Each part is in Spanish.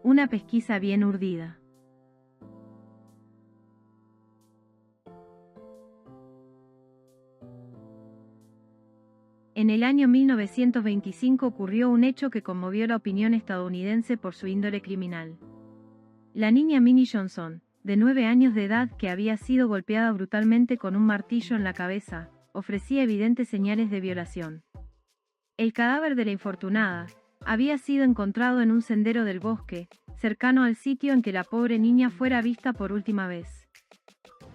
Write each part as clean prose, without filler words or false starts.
Una pesquisa bien urdida. En el año 1925 ocurrió un hecho que conmovió la opinión estadounidense por su índole criminal. La niña Minnie Johnson, de 9 años de edad, que había sido golpeada brutalmente con un martillo en la cabeza, ofrecía evidentes señales de violación. El cadáver de la infortunada había sido encontrado en un sendero del bosque, cercano al sitio en que la pobre niña fuera vista por última vez.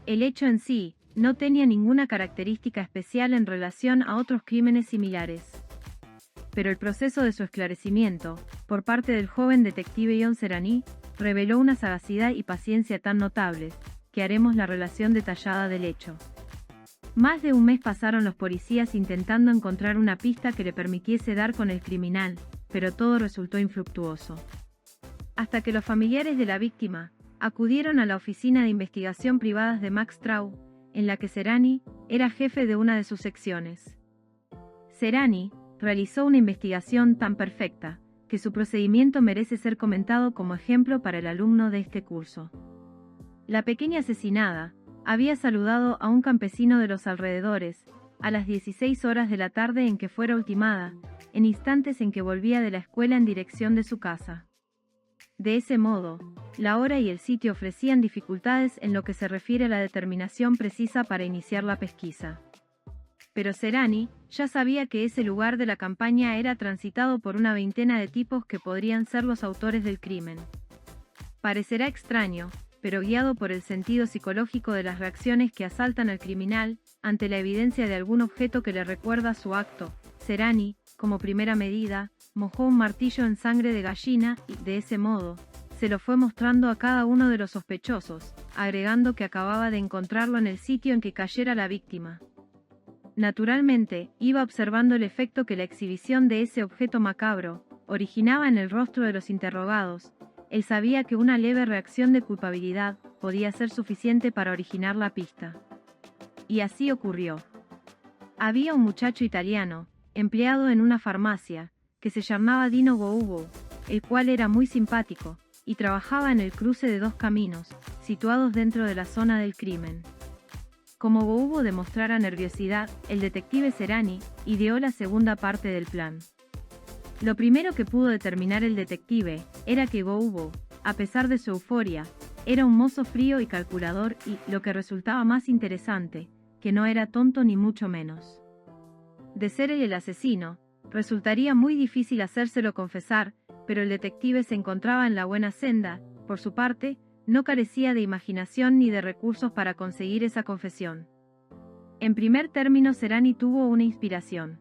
El hecho en sí no tenía ninguna característica especial en relación a otros crímenes similares. Pero el proceso de su esclarecimiento, por parte del joven detective John Serrani, reveló una sagacidad y paciencia tan notables, que haremos la relación detallada del hecho. Más de un mes pasaron los policías intentando encontrar una pista que le permitiese dar con el criminal, pero todo resultó infructuoso. Hasta que los familiares de la víctima acudieron a la oficina de investigación privadas de Max Straub, en la que Serrani era jefe de una de sus secciones. Serrani realizó una investigación tan perfecta, que su procedimiento merece ser comentado como ejemplo para el alumno de este curso. La pequeña asesinada había saludado a un campesino de los alrededores, a las 16 horas de la tarde en que fuera ultimada, en instantes en que volvía de la escuela en dirección de su casa. De ese modo, la hora y el sitio ofrecían dificultades en lo que se refiere a la determinación precisa para iniciar la pesquisa. Pero Serrani ya sabía que ese lugar de la campaña era transitado por una veintena de tipos que podrían ser los autores del crimen. Parecerá extraño, pero guiado por el sentido psicológico de las reacciones que asaltan al criminal, ante la evidencia de algún objeto que le recuerda su acto, Serrani, como primera medida, mojó un martillo en sangre de gallina y, de ese modo, se lo fue mostrando a cada uno de los sospechosos, agregando que acababa de encontrarlo en el sitio en que cayera la víctima. Naturalmente, iba observando el efecto que la exhibición de ese objeto macabro originaba en el rostro de los interrogados. Él sabía que una leve reacción de culpabilidad podía ser suficiente para originar la pista. Y así ocurrió. Había un muchacho italiano, empleado en una farmacia, que se llamaba Dino Goubo, el cual era muy simpático, y trabajaba en el cruce de dos caminos, situados dentro de la zona del crimen. Como Goubo demostrara nerviosidad, el detective Serrani ideó la segunda parte del plan. Lo primero que pudo determinar el detective era que Goubo, a pesar de su euforia, era un mozo frío y calculador y, lo que resultaba más interesante, que no era tonto ni mucho menos. De ser él el asesino, resultaría muy difícil hacérselo confesar, pero el detective se encontraba en la buena senda. Por su parte, no carecía de imaginación ni de recursos para conseguir esa confesión. En primer término, Serrani tuvo una inspiración.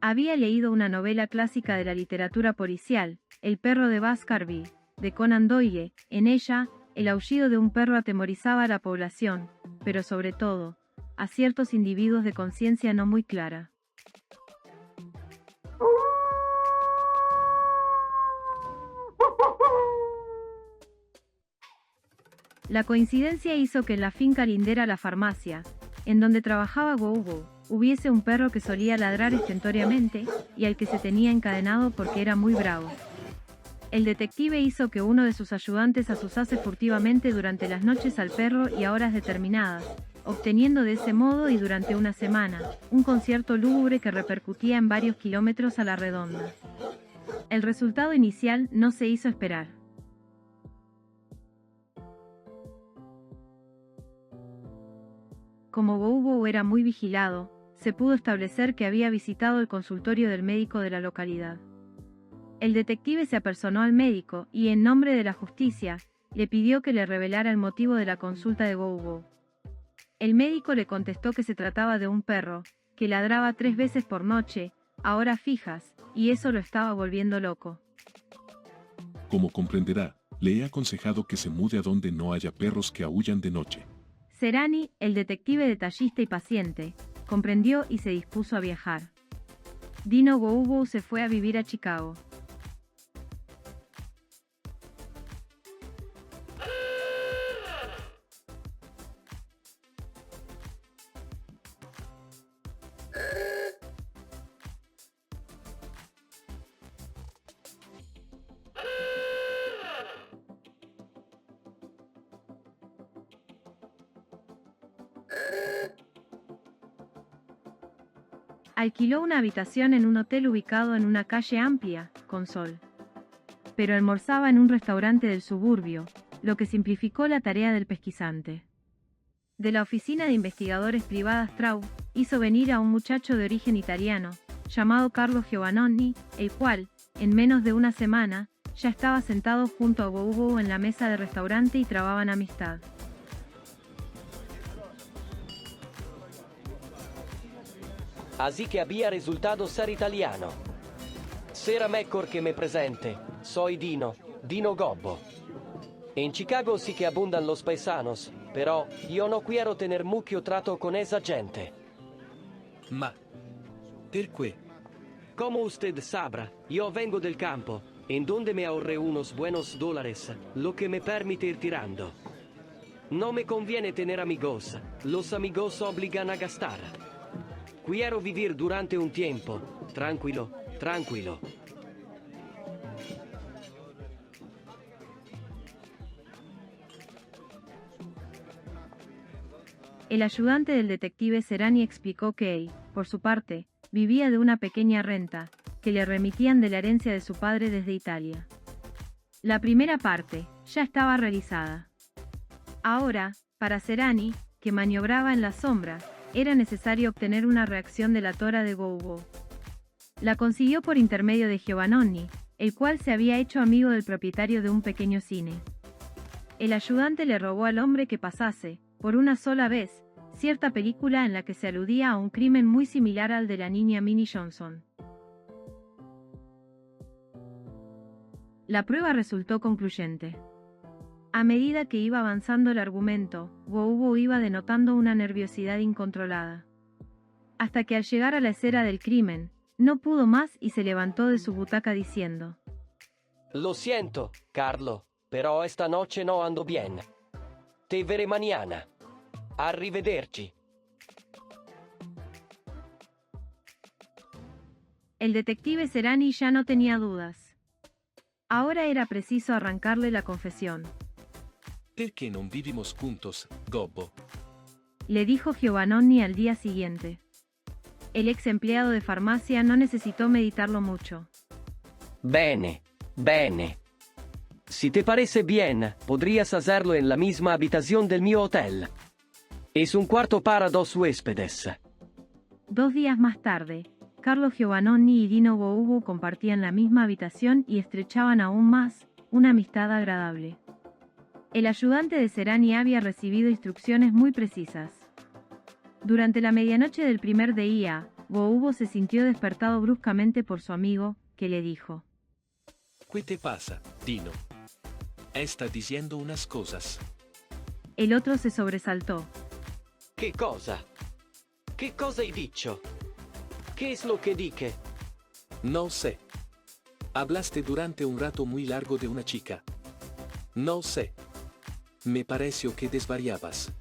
Había leído una novela clásica de la literatura policial, El perro de Baskerville, de Conan Doyle. En ella, el aullido de un perro atemorizaba a la población, pero sobre todo, a ciertos individuos de conciencia no muy clara. La coincidencia hizo que en la finca lindera a la farmacia, en donde trabajaba Goubo, hubiese un perro que solía ladrar estentóreamente, y al que se tenía encadenado porque era muy bravo. El detective hizo que uno de sus ayudantes azuzase furtivamente durante las noches al perro y a horas determinadas, obteniendo de ese modo y durante una semana, un concierto lúgubre que repercutía en varios kilómetros a la redonda. El resultado inicial no se hizo esperar. Como Goubo era muy vigilado, se pudo establecer que había visitado el consultorio del médico de la localidad. El detective se apersonó al médico y, en nombre de la justicia, le pidió que le revelara el motivo de la consulta de Goubo. El médico le contestó que se trataba de un perro, que ladraba 3 veces por noche, a horas fijas, y eso lo estaba volviendo loco. Como comprenderá, le he aconsejado que se mude a donde no haya perros que aúllan de noche. Serrani, el detective detallista y paciente, comprendió y se dispuso a viajar. Dino Goubo se fue a vivir a Chicago. Alquiló una habitación en un hotel ubicado en una calle amplia, con sol. Pero almorzaba en un restaurante del suburbio, lo que simplificó la tarea del pesquisante. De la oficina de investigadores privada Straub, hizo venir a un muchacho de origen italiano, llamado Carlo Giovannoni, el cual, en menos de una semana, ya estaba sentado junto a Bobo en la mesa del restaurante y trababan amistad. Así que había resultado ser italiano. Sera mejor que me presente. Soy Dino Gobbo. En Chicago sí que abundan los paisanos, pero yo no quiero tener mucho trato con esa gente. Ma, perché? Como usted sabrá, yo vengo del campo, en donde me ahorré unos buenos dólares, lo que me permite ir tirando. No me conviene tener amigos, los amigos obligan a gastar. Quiero vivir durante un tiempo, tranquilo. El ayudante del detective Serani explicó que él, por su parte, vivía de una pequeña renta, que le remitían de la herencia de su padre desde Italia. La primera parte, ya estaba realizada. Ahora, para Serani, que maniobraba en las sombras, era necesario obtener una reacción de la tora de Bobo. La consiguió por intermedio de Giovannoni, el cual se había hecho amigo del propietario de un pequeño cine. El ayudante le rogó al hombre que pasase, por una sola vez, cierta película en la que se aludía a un crimen muy similar al de la niña Minnie Johnson. La prueba resultó concluyente. A medida que iba avanzando el argumento, Bobo iba denotando una nerviosidad incontrolada. Hasta que al llegar a la escena del crimen, no pudo más y se levantó de su butaca diciendo: Lo siento, Carlo, pero esta noche no ando bien. Te veré mañana. Arrivederci. El detective Serani ya no tenía dudas. Ahora era preciso arrancarle la confesión. Perché non vivimos juntos, Gobbo? Le dijo Giovannoni al día siguiente. El ex empleado de farmacia no necesitó meditarlo mucho. Bene. Si te parece bien, podrías hacerlo en la misma habitación del mío hotel. Es un cuarto para 2 huéspedes. 2 días más tarde, Carlo Giovannoni y Dino Bobo compartían la misma habitación y estrechaban aún más una amistad agradable. El ayudante de Serani había recibido instrucciones muy precisas. Durante la medianoche del primer día, Bobo se sintió despertado bruscamente por su amigo, que le dijo: ¿Qué te pasa, Dino? Está diciendo unas cosas. El otro se sobresaltó. ¿Qué cosa? ¿Qué cosa he dicho? ¿Qué es lo que dije? No sé. Hablaste durante un rato muy largo de una chica. No sé. Me pareció que desvariabas.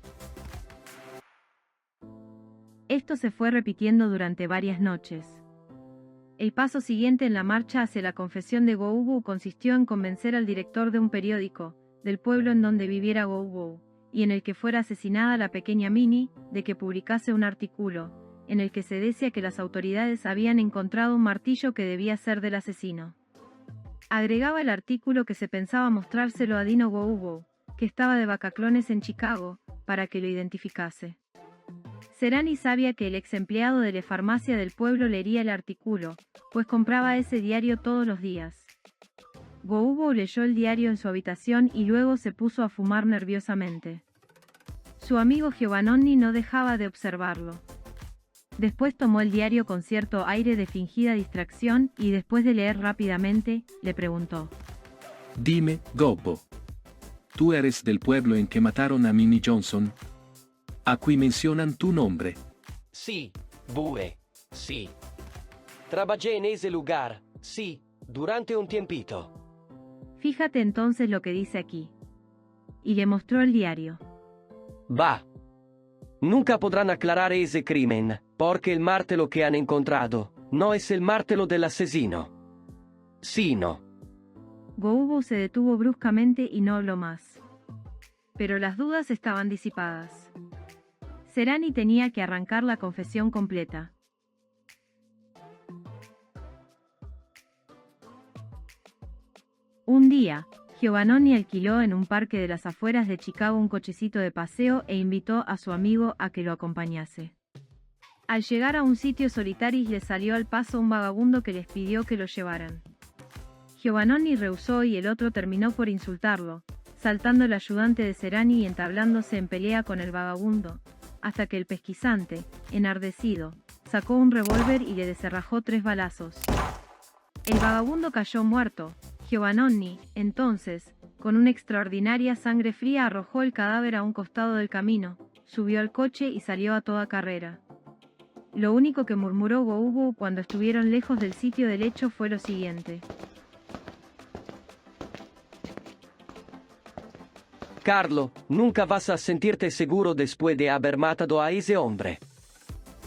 Esto se fue repitiendo durante varias noches. El paso siguiente en la marcha hacia la confesión de Bobo consistió en convencer al director de un periódico, del pueblo en donde viviera Bobo, y en el que fuera asesinada la pequeña Minnie, de que publicase un artículo, en el que se decía que las autoridades habían encontrado un martillo que debía ser del asesino. Agregaba el artículo que se pensaba mostrárselo a Dino Bobo, que estaba de vacaciones en Chicago, para que lo identificase. Serani sabía que el ex empleado de la farmacia del pueblo leería el artículo, pues compraba ese diario todos los días. Bobo leyó el diario en su habitación y luego se puso a fumar nerviosamente. Su amigo Giovannoni no dejaba de observarlo. Después tomó el diario con cierto aire de fingida distracción y después de leer rápidamente, le preguntó: Dime, Gobbo. ¿Tú eres del pueblo en que mataron a Minnie Johnson? A cui mencionan tu nombre. Sí, Bue, sí. Trabajé en ese lugar, sí, durante un tiempito. Fíjate entonces lo que dice aquí. Y le mostró el diario. Va. Nunca podrán aclarar ese crimen, porque el martelo que han encontrado no es el martelo del asesino. Sino. Bobo se detuvo bruscamente y no habló más. Pero las dudas estaban disipadas. Serani tenía que arrancar la confesión completa. Un día, Giovannoni alquiló en un parque de las afueras de Chicago un cochecito de paseo e invitó a su amigo a que lo acompañase. Al llegar a un sitio solitario le salió al paso un vagabundo que les pidió que lo llevaran. Giovannoni rehusó y el otro terminó por insultarlo, saltando el ayudante de Serani y entablándose en pelea con el vagabundo, hasta que el pesquisante, enardecido, sacó un revólver y le descerrajó 3 balazos. El vagabundo cayó muerto. Giovannoni, entonces, con una extraordinaria sangre fría arrojó el cadáver a un costado del camino, subió al coche y salió a toda carrera. Lo único que murmuró Boubou cuando estuvieron lejos del sitio del hecho fue lo siguiente. Carlo, nunca vas a sentirte seguro después de haber matado a ese hombre.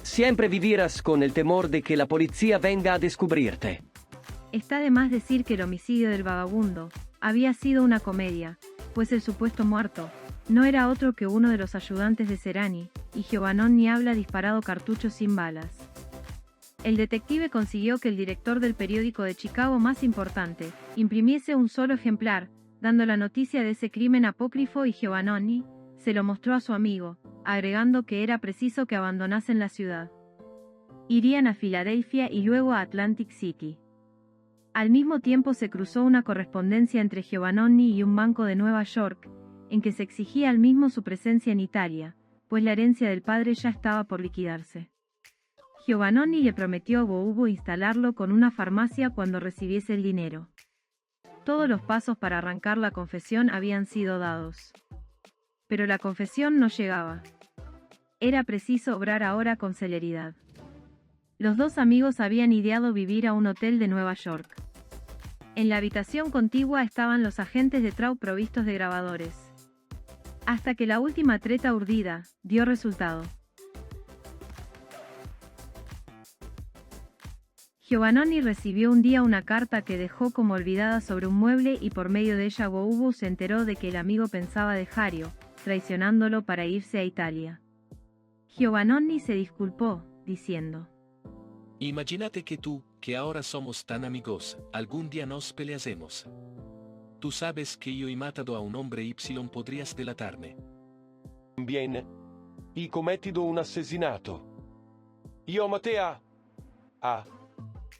Siempre vivirás con el temor de que la policía venga a descubrirte. Está de más decir que el homicidio del vagabundo había sido una comedia, pues el supuesto muerto no era otro que uno de los ayudantes de Serani, y Giovannoni había disparado cartuchos sin balas. El detective consiguió que el director del periódico de Chicago más importante imprimiese un solo ejemplar, dando la noticia de ese crimen apócrifo, y Giovannoni se lo mostró a su amigo, agregando que era preciso que abandonasen la ciudad. Irían a Filadelfia y luego a Atlantic City. Al mismo tiempo se cruzó una correspondencia entre Giovannoni y un banco de Nueva York, en que se exigía al mismo su presencia en Italia, pues la herencia del padre ya estaba por liquidarse. Giovannoni le prometió a Boubou instalarlo con una farmacia cuando recibiese el dinero. Todos los pasos para arrancar la confesión habían sido dados. Pero la confesión no llegaba. Era preciso obrar ahora con celeridad. Los 2 amigos habían ideado vivir a un hotel de Nueva York. En la habitación contigua estaban los agentes de Traub provistos de grabadores. Hasta que la última treta urdida dio resultado. Giovannoni recibió un día una carta que dejó como olvidada sobre un mueble y por medio de ella Boubou se enteró de que el amigo pensaba dejarlo, traicionándolo para irse a Italia. Giovannoni se disculpó, diciendo: Imagínate que tú, que ahora somos tan amigos, algún día nos peleasemos. Tú sabes que yo he matado a un hombre y podrías delatarme. Bien. Y cometido un asesinato. Io maté a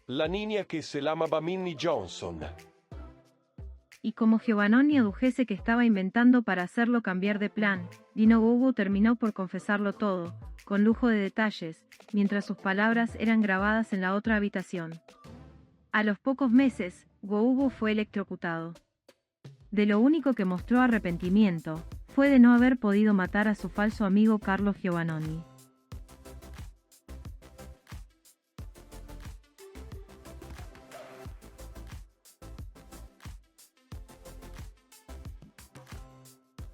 la niña que se llamaba Minnie Johnson. Y como Giovannoni adujese que estaba inventando para hacerlo cambiar de plan, Dino Boubou terminó por confesarlo todo, con lujo de detalles, mientras sus palabras eran grabadas en la otra habitación. A los pocos meses, Boubou fue electrocutado. De lo único que mostró arrepentimiento fue de no haber podido matar a su falso amigo Carlo Giovannoni.